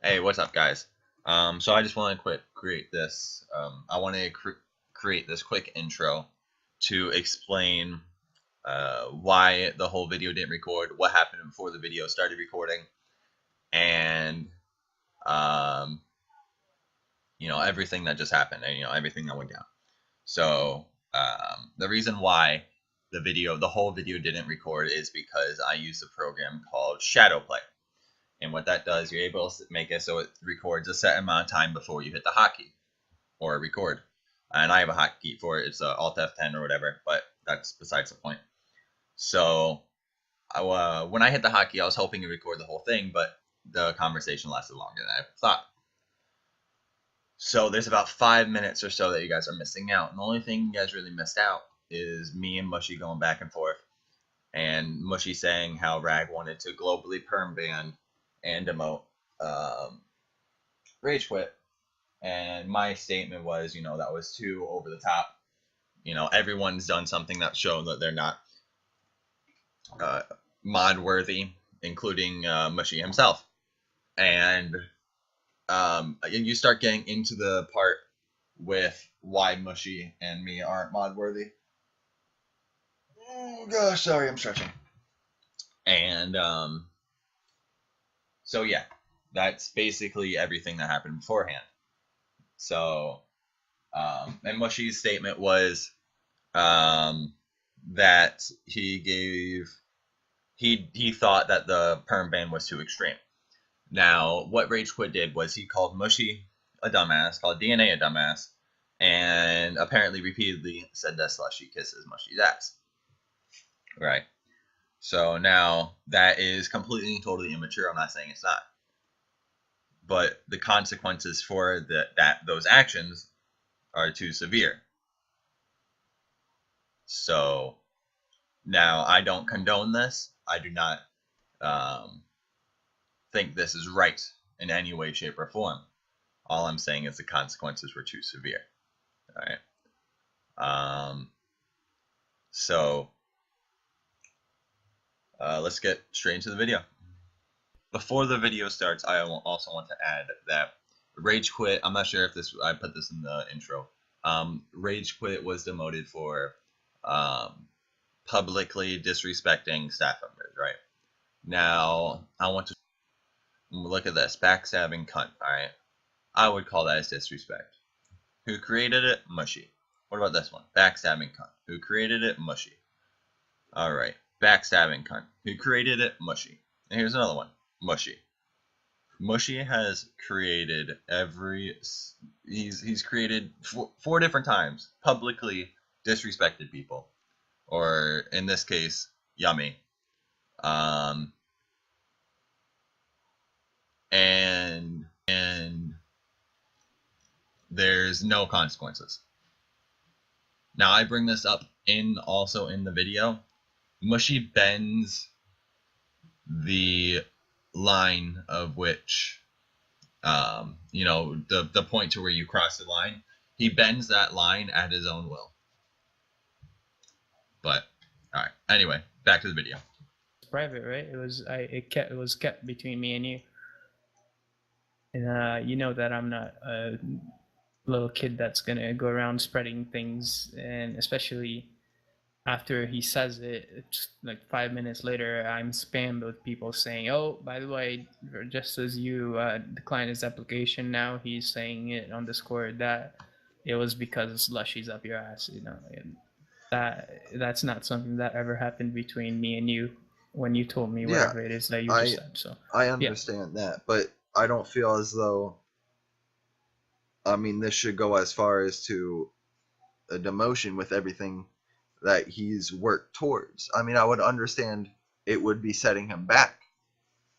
Hey, what's up, guys? So I just want to create this. I want to create this quick intro to explain why the whole video didn't record, what happened before the video started recording, and um, everything that just happened, and everything that went down. So the reason why the whole video didn't record is because I used a program called Shadowplay. And what that does, you're able to make it so it records a set amount of time before you hit the hotkey or record. And I have a hotkey for it. It's Alt F10 or whatever, but that's besides the point. So when I hit the hotkey, I was hoping to record the whole thing, but the conversation lasted longer than I thought. So there's about 5 minutes or so that you guys are missing out. And the only thing you guys really missed out is me and Mushy going back and forth. And Mushy saying how Rag wanted to globally perm ban and demote Rage Quit, and my statement was, that was too over the top. Everyone's done something that's shown that they're not mod worthy, including Mushy himself. And you start getting into the part with why Mushy and me aren't mod worthy. Oh gosh, sorry, I'm stretching. And so yeah, that's basically everything that happened beforehand. So, and Mushy's statement was that he thought that the perm ban was too extreme. Now, what Rage Quit did was he called Mushy a dumbass, called DNA a dumbass, and apparently repeatedly said that Slushy kisses Mushy's ass. Right. So now that is completely and totally immature. I'm not saying it's not. But the consequences for those actions are too severe. So now I don't condone this. I do not think this is right in any way, shape, or form. All I'm saying is the consequences were too severe. All right. So let's get straight into the video. Before the video starts, I also want to add that Rage Quit, I'm not sure if I put this in the intro. Rage Quit was demoted for publicly disrespecting staff members, right? Now, I want to look at this. Backstabbing cunt, alright? I would call that as disrespect. Who created it? Mushy. What about this one? Backstabbing cunt. Who created it? Mushy. Alright. Backstabbing cunt. Who created it? Mushy. And here's another one. Mushy. Mushy has created he's created four different times publicly disrespected people, or in this case, Yummy. And there's no consequences. Now I bring this up also in the video. Mushy bends the line of which the point to where you cross the line. He bends that line at his own will. But all right, anyway, back to the video. It's private, right? It was kept between me and you. And you know that I'm not a little kid that's gonna go around spreading things, and especially after he says it, it's like 5 minutes later, I'm spammed with people saying, "Oh, by the way, just as you declined his application, now he's saying it on Discord that it was because Slushy's up your ass." And that's not something that ever happened between me and you when you told me whatever it is that you just said. So I understand that, but I don't feel as though, this should go as far as to a demotion with everything that he's worked towards. I would understand it would be setting him back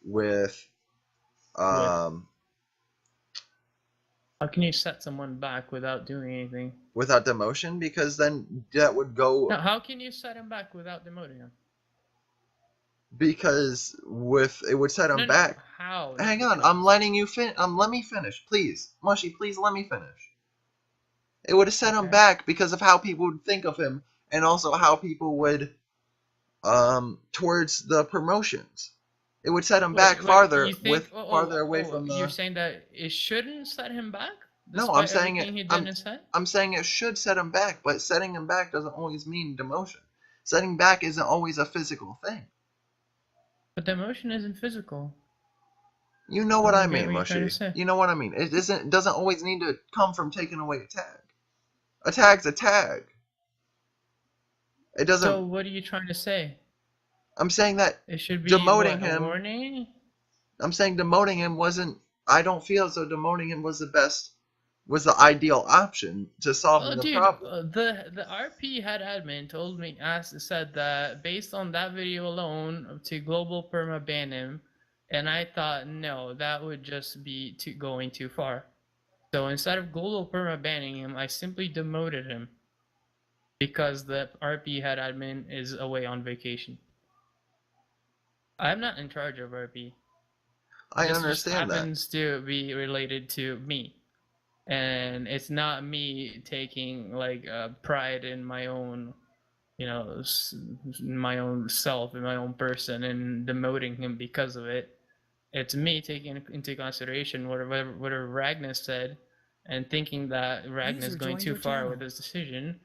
with how can you set someone back without doing anything? Without demotion, because then that would go. No, how can you set him back without demoting him? Because it would set him back. How? Hang on, I'm letting you let me finish, please. Mushy, please let me finish. It would have set him back because of how people would think of him, and also how people would towards the promotions. It would set him back Wait, farther you think? farther away from You're the. saying that it shouldn't set him back, No, I'm despite saying it. everything he did and said? I'm saying it should set him back, but setting him back doesn't always mean demotion. Setting back isn't always a physical thing. But the emotion isn't physical. You know I what I don't get mean, what you're trying to Mushy. say. You know what I mean. It doesn't always need to come from taking away a tag. A tag's a tag. It So doesn't. what are you trying to say? I'm saying that It should be demoting what, a him. warning? I'm saying demoting him wasn't. I don't feel as though demoting him was the ideal option to solving the Dude, problem. the RP head admin said that based on that video alone to global perma ban him, and I thought no, that would just be going too far. So instead of global perma banning him, I simply demoted him because the RP head admin is away on vacation. I'm not in charge of RP. I This just understand that. happens to be related to me. And it's not me taking like pride in my own, my own self and my own person and demoting him because of it. It's me taking into consideration whatever Ragnar said and thinking that Ragnar is going too far with his decision,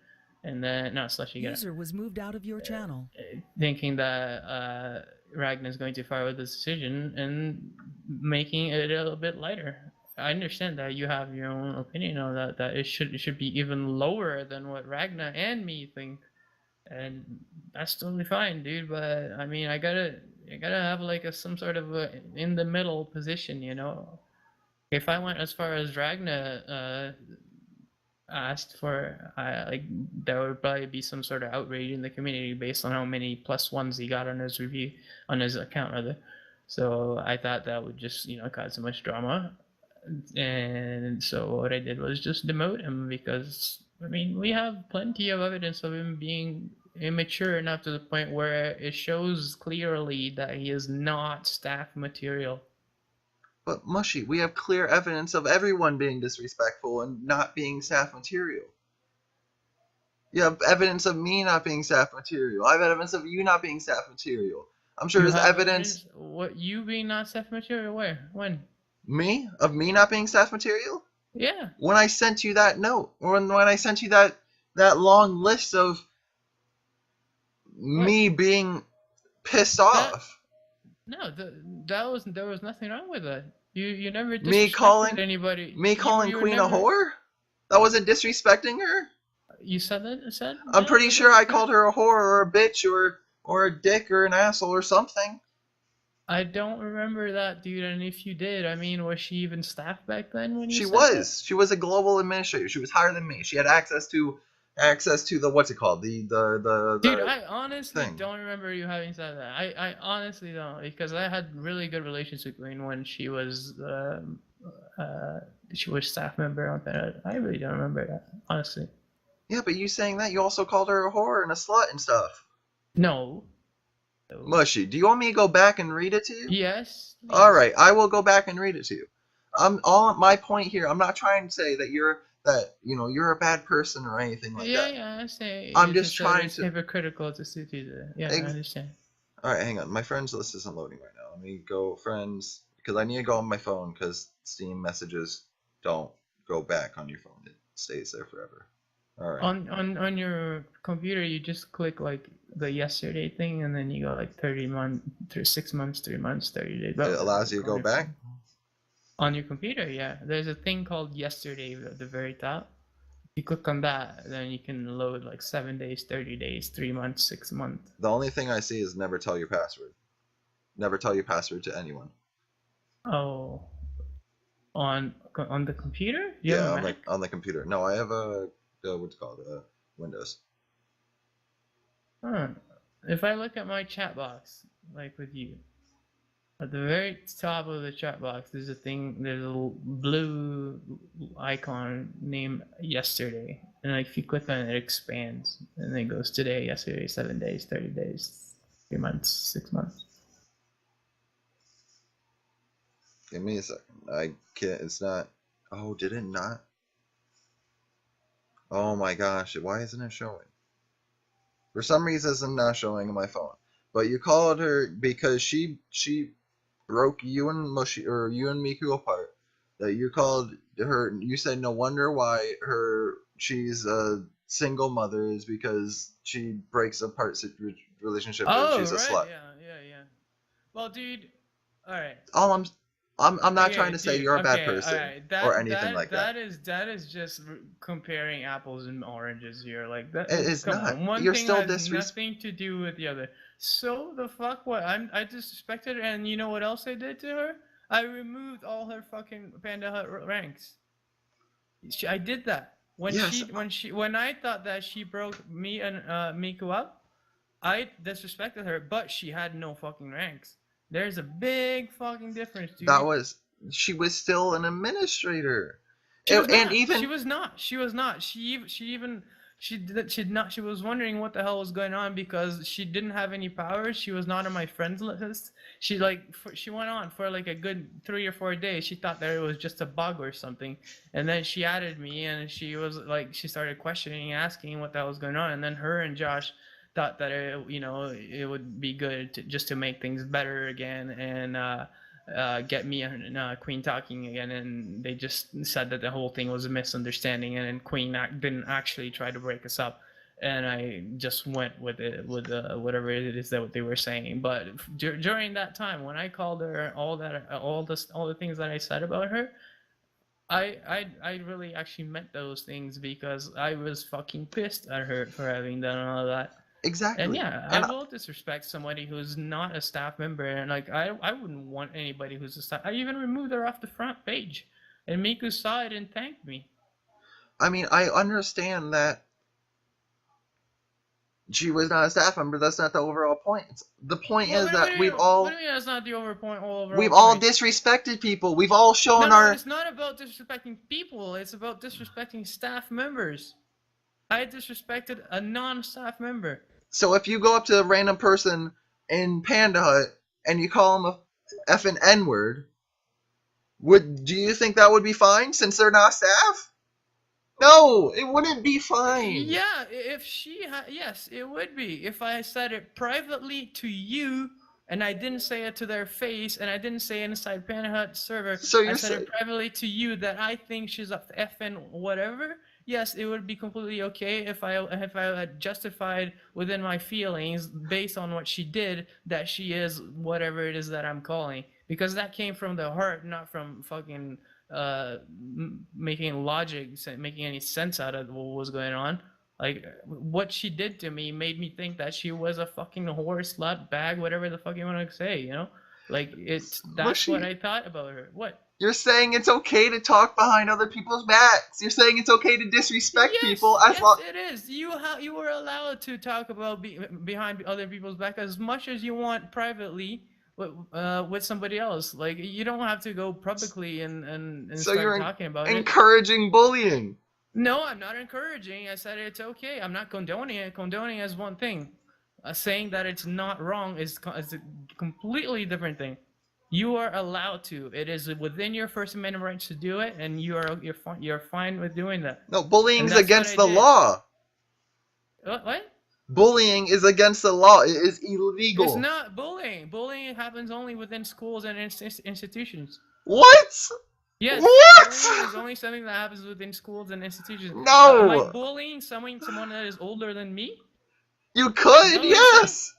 and then no, slash you User was moved out of your channel. thinking that Ragnar is going too far with his decision and making it a little bit lighter. I understand that you have your own opinion on that it should be even lower than what Ragnar and me think, and that's totally fine, dude. But I mean, I gotta have like some sort of a in the middle position, you know. If I went as far as Ragnar asked for, like there would probably be some sort of outrage in the community based on how many +1s he got on his review, on his account rather. So I thought that would just cause so much drama, and so what I did was just demote him because I mean we have plenty of evidence of him being immature enough to the point where it shows clearly that he is not staff material. But Mushy, we have clear evidence of everyone being disrespectful and not being staff material. You have evidence of me not being staff material. I have evidence of you not being staff material. I'm sure You there's have evidence. what you being not staff material? Where? When? Me? Of me not being staff material? Yeah. When I sent you that note, or when I sent you that long list of What? me being pissed That off. no, there was nothing wrong with that. You never Me disrespected anybody. calling You were Queen a never. whore? That wasn't disrespecting her? You said that? Said? I'm Yeah, pretty okay, sure I okay. called her a whore or a bitch or a dick or an asshole or something. I don't remember that, dude. And if you did, I mean, was she even staff back then when you She said was. that? She was a global administrator. She was higher than me. She had access to the what's it called? Dude, The I honestly thing. don't remember you having said that. I honestly don't, because I had really good relations with Queen when she was staff member on that. I really don't remember that, honestly. Yeah, but you saying that, you also called her a whore and a slut and stuff. No. Mushy, do you want me to go back and read it to you? Yes. Please. All right, I will go back and read it to you. My point here. I'm not trying to say that you're a bad person or anything like that. Yeah, I say. I'm just trying it's to. hypocritical to do that. Yeah, I understand. All right, hang on. My friends list isn't loading right now. Let me go friends because I need to go on my phone because Steam messages don't go back on your phone. It stays there forever. All right. On your computer, you just click like the yesterday thing, and then you go like 30 months, 6 months, 3 months, 30 days. It allows you to go back? On your computer, yeah. There's a thing called yesterday at the very top. You click on that, then you can load like 7 days, 30 days, 3 months, 6 months. The only thing I see is never tell your password. Never tell your password to anyone. Oh. On the computer? Yeah, on the computer. No, I have what's it called? Windows. Huh. If I look at my chat box, like with you, at the very top of the chat box, there's a blue icon named yesterday. And like if you click on it, it expands. And then it goes today, yesterday, 7 days, 30 days, 3 months, 6 months. Give me a second. I can't. It's not. Oh, did it not? Oh my gosh! Why isn't it showing? For some reason, it's not showing on my phone. But you called her because she broke you and Mushy or you and Miku apart. That you called her. You said no wonder why she's a single mother is because she breaks apart relationships and Oh, she's a right. slut. Yeah. Well, dude. All right. All I'm not trying Okay, to say dude. you're a bad Okay, all person right. or That anything that like that. that is just comparing apples and oranges here. Like that. It's Come not. on. One You're thing still has nothing to do with the other. So the fuck what? I disrespected her, and you know what else I did to her? I removed all her fucking Panda Hut ranks. I did that Yes, when I thought that she broke me and Miku up. I disrespected her, but she had no fucking ranks. There's a big fucking difference, that dude. was she was still an administrator. She was And not. She even was not. She was not. She did not. She was wondering what the hell was going on because she didn't have any powers. She was not on my friends list. She went on for like a good 3 or 4 days. She thought that it was just a bug or something, and then she added me, and she started questioning, asking what the hell was going on, and then her and Josh thought that it would be good just to make things better again, and get me and Queen talking again, and they just said that the whole thing was a misunderstanding, and then Queen didn't actually try to break us up, and I just went with it with whatever it is that they were saying. But during that time, when I called her all the things that I said about her, I really actually meant those things because I was fucking pissed at her for having done all that. And exactly. yeah, I And will disrespect somebody who's not a staff member, and like I wouldn't want anybody who's a staff. I even removed her off the front page, and Miku saw it and thanked me. I mean, I understand that she was not a staff member. That's not the overall point. The point What, is what, what do that you what do you mean that's not the overall we've all point? disrespected people. We've all shown No, our. it's not about disrespecting people. It's about disrespecting staff members. I disrespected a non-staff member. So if you go up to a random person in Panda Hut and you call them a effing N word, do you think that would be fine since they're not staff? No, it wouldn't be fine. Yeah, yes, it would be if I said it privately to you, and I didn't say it to their face, and I didn't say it inside Panhut server. So I you're said saying it privately to you that I think she's a effing whatever. Yes, it would be completely okay if I had justified within my feelings based on what she did that she is whatever it is that I'm calling, because that came from the heart, not from fucking making any sense out of what was going on. Like what she did to me made me think that she was a fucking whore, slut, bag, whatever the fuck you want to say, you know? Like that's what I thought about her. What? You're saying it's okay to talk behind other people's backs. You're saying it's okay to disrespect people as Yes, long. it is. You were allowed to talk about behind other people's back as much as you want privately with somebody else. Like you don't have to go publicly and So start you're talking about it. encouraging bullying. No, I'm not encouraging. I said it's okay. I'm not condoning it. Condoning is one thing. Saying that it's not wrong is a completely different thing. You are allowed to. It is within your First Amendment rights to do it, and you're fine with doing that. No, bullying And is that's what against I the did. law. What? Bullying is against the law. It is It's illegal. not bullying. Bullying happens only within schools and institutions. What? Yes, bullying is What? only something that happens within schools and institutions. Am I No. bullying someone that is older than me? You could, No, you're saying. yes.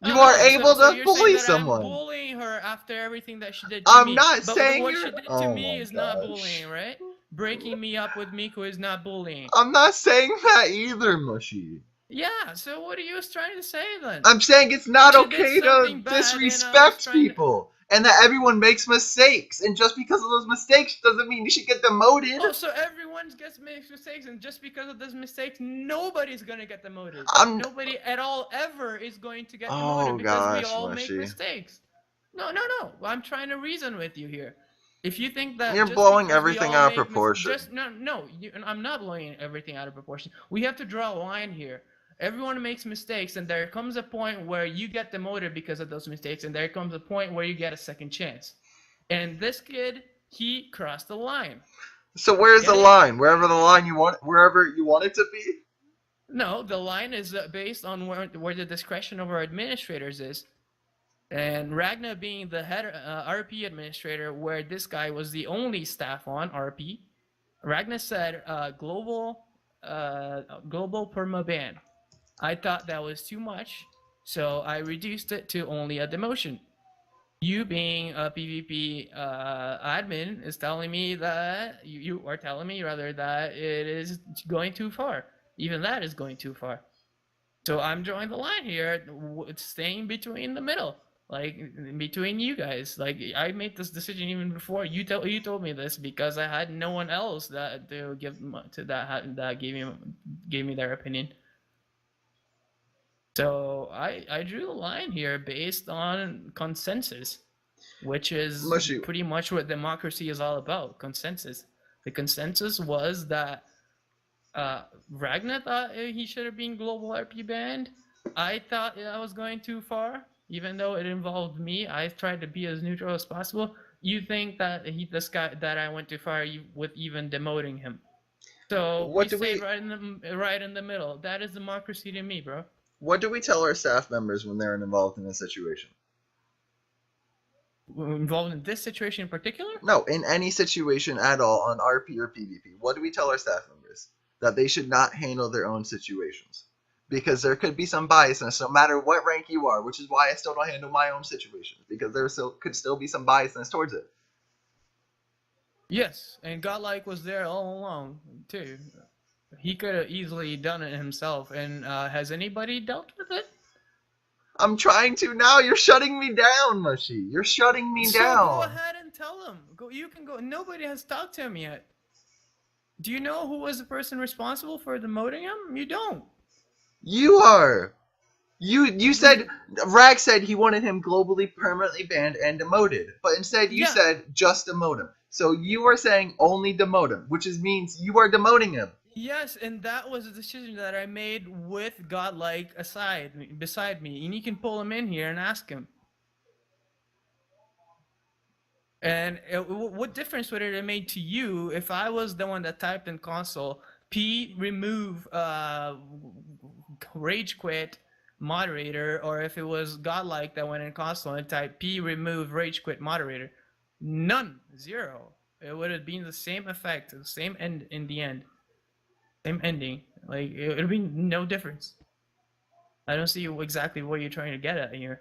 You are able So to you're saying bully that I'm someone. bullying her after everything that she did to I'm me. not But saying what you're. she did to Oh me my is not gosh. bullying, right? Breaking me up with Miku is not bullying. I'm not saying that either, Mushy. Yeah, so what are you trying to say then? I'm saying it's not She did okay to something bad, and I was disrespect trying to. people. And that everyone makes mistakes. And just because of those mistakes doesn't mean you should get demoted. Oh, so everyone makes mistakes, and just because of those mistakes, nobody's gonna get demoted. Nobody at all ever is going to get demoted because we all make mistakes. No. I'm trying to reason with you here. If you think that You're just blowing because we everything all out of make proportion. I'm not blowing everything out of proportion. We have to draw a line here. Everyone makes mistakes, and there comes a point where you get demoted because of those mistakes, and there comes a point where you get a second chance. And this kid, he crossed the line. So where's Get the it? line? Wherever you want it to be? No, the line is based on where the discretion of our administrators is. And Ragnar being the head RP administrator, where this guy was the only staff on RP, Ragnar said global perma ban. I thought that was too much, so I reduced it to only a demotion. You being a PvP admin is telling me that you are telling me rather that it is going too far. Even that is going too far. So I'm drawing the line here, staying between the middle, like between you guys. Like I made this decision even before you told me this, because I had no one else that to give to that gave me their opinion. So I drew a line here based on consensus, which is Mushy. pretty much what democracy is all about. Consensus. The consensus was that Ragnar thought he should have been global RP banned. I thought I was going too far, even though it involved me. I tried to be as neutral as possible. You think that this guy that I went too far with even demoting him? So What we do stayed we- right in the middle. That is democracy to me, bro. What do we tell our staff members when they're involved in a situation? Involved in this situation in particular? No, in any situation at all on RP or PvP. What do we tell our staff members? That they should not handle their own situations. Because there could be some biasness no matter what rank you are, which is why I still don't handle my own situations. Because there could still be some biasness towards it. Yes, and Godlike was there all along, too. He could have easily done it himself, and has anybody dealt with it? I'm trying to now. You're shutting me down, Mushy. You're shutting me So down. go ahead and tell him. You can go. Nobody has talked to him yet. Do you know who was the person responsible for demoting him? You don't. You are. You said Rag said he wanted him globally permanently banned and demoted, but instead you said just demote him. So you are saying only demote him, which means you are demoting him. Yes, and that was a decision that I made with Godlike beside me, and you can pull him in here and ask him. And what difference would it have made to you if I was the one that typed in console P remove rage quit moderator, or if it was Godlike that went in console and typed P remove rage quit moderator? None. Zero. It would have been the same effect, the same end in the end. Same ending. Like, it would have been no difference. I don't see exactly what you're trying to get at here.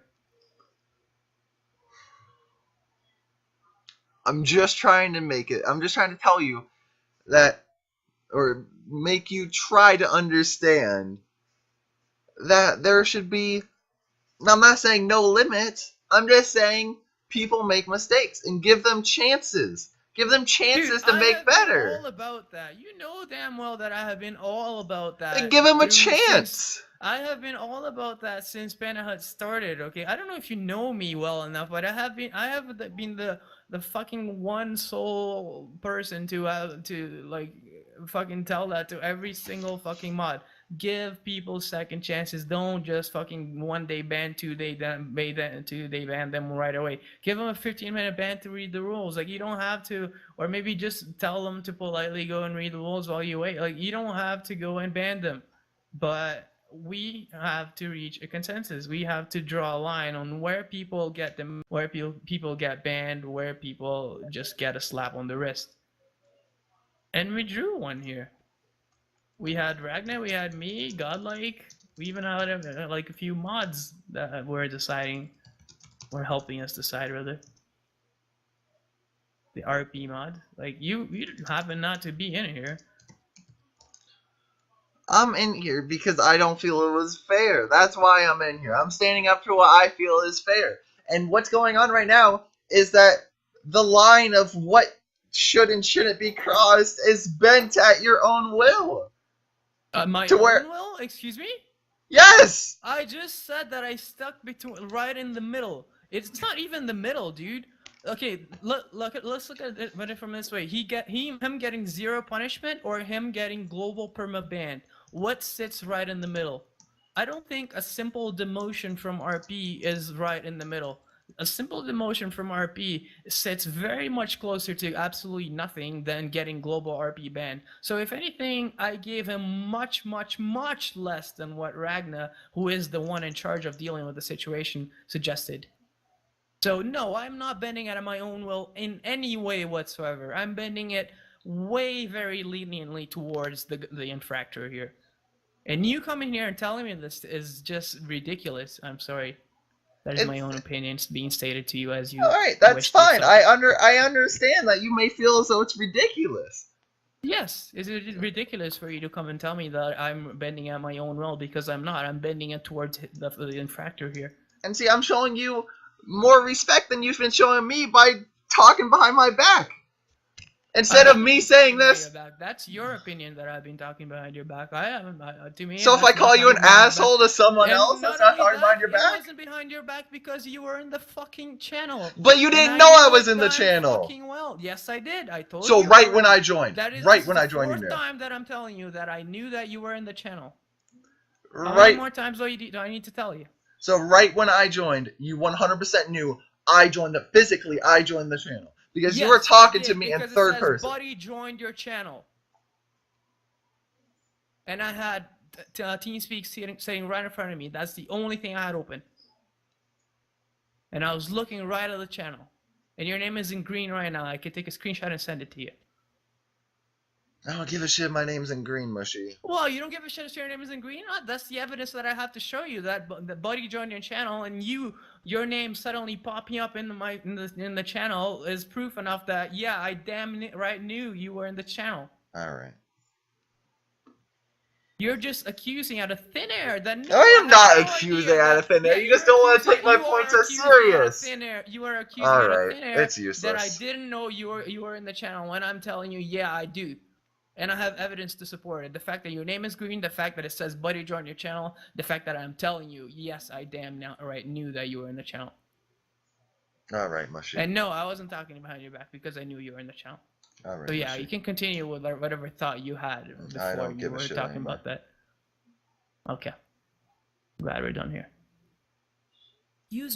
I'm just trying to tell you that, or make you try to understand that there should be, I'm not saying no limits, I'm just saying people make mistakes and give them chances. Give them chances to make better. I have been all about that. You know damn well that I have been all about that. And give him a chance. I have been all about that since Panahat started. Okay, I don't know if you know me well enough, but I have been the fucking one sole person to like fucking tell that to every single fucking mod. Give people second chances. Don't just fucking 1 day ban, 2 day ban, 2 day ban them right away. Give them a 15-minute ban to read the rules. Like, you don't have to, or maybe just tell them to politely go and read the rules while you wait. Like, you don't have to go and ban them. But we have to reach a consensus. We have to draw a line on where people get them, where people get banned, where people just get a slap on the wrist. And we drew one here. We had Ragnar, we had me, Godlike. We even had like a few mods that were helping us decide rather. The RP mod. Like, you happen not to be in here. I'm in here because I don't feel it was fair. That's why I'm in here. I'm standing up for what I feel is fair. And what's going on right now is that the line of what should and shouldn't be crossed is bent at your own will. My own will? Excuse me? Yes! I just said that I stuck right in the middle. It's not even the middle, dude. Okay, let's look at it from this way. Him getting 0 punishment, or him getting global perma banned. What sits right in the middle? I don't think a simple demotion from RP is right in the middle. A simple demotion from RP sits very much closer to absolutely nothing than getting global RP ban. So if anything, I gave him much, much, much less than what Ragnar, who is the one in charge of dealing with the situation, suggested. So no, I'm not bending it at my own will in any way whatsoever. I'm bending it way very leniently towards the infractor here. And you coming here and telling me this is just ridiculous. I'm sorry. That is my own opinions being stated to you as you. All right, that's wish to fine. accept it. I understand that you may feel as though it's ridiculous. Yes, is it ridiculous for you to come and tell me that I'm bending at my own will, because I'm not. I'm bending it towards the infractor here. And see, I'm showing you more respect than you've been showing me by talking behind my back. Instead of me saying this. That's your opinion that I've been talking behind your back. I haven't. To me. So if I call you an asshole to someone else, that's not talking behind your back? It wasn't behind your back because you were in the fucking channel. But you didn't know I was in the channel. Fucking well. Yes, I did. I told you. So right when I joined. Right when I joined, you knew. That's the fourth time that I'm telling you that I knew that you were in the channel. How Right. many more times do I need to tell you? So right when I joined, you 100% knew I joined physically. I joined the channel. Because you were talking to me in third person. Buddy joined your channel. And I had TeamSpeak sitting right in front of me. That's the only thing I had open. And I was looking right at the channel. And your name is in green right now. I could take a screenshot and send it to you. I don't give a shit. My name's in green, Mushy. Well, you don't give a shit if your name is in green? That's the evidence that I have to show you, that Buddy joined your channel, and your name suddenly popping up in the channel is proof enough that, yeah, I damn right knew you were in the channel. All right. You're just accusing out of thin air that no I am not no accusing out of thin air. You just don't want to take my points as serious. You are accusing out of thin air it's useless. that I didn't know you were in the channel when I'm telling you, yeah, I do. And I have evidence to support it. The fact that your name is green, the fact that it says Buddy joined your channel, the fact that I'm telling you, yes, I damn right knew that you were in the channel. All right, Mushy. And no, I wasn't talking behind your back because I knew you were in the channel. All right, so yeah, Mushy. you can continue with whatever thought you had before I don't you give a were shit talking anymore. about that. Okay. Glad we're done here.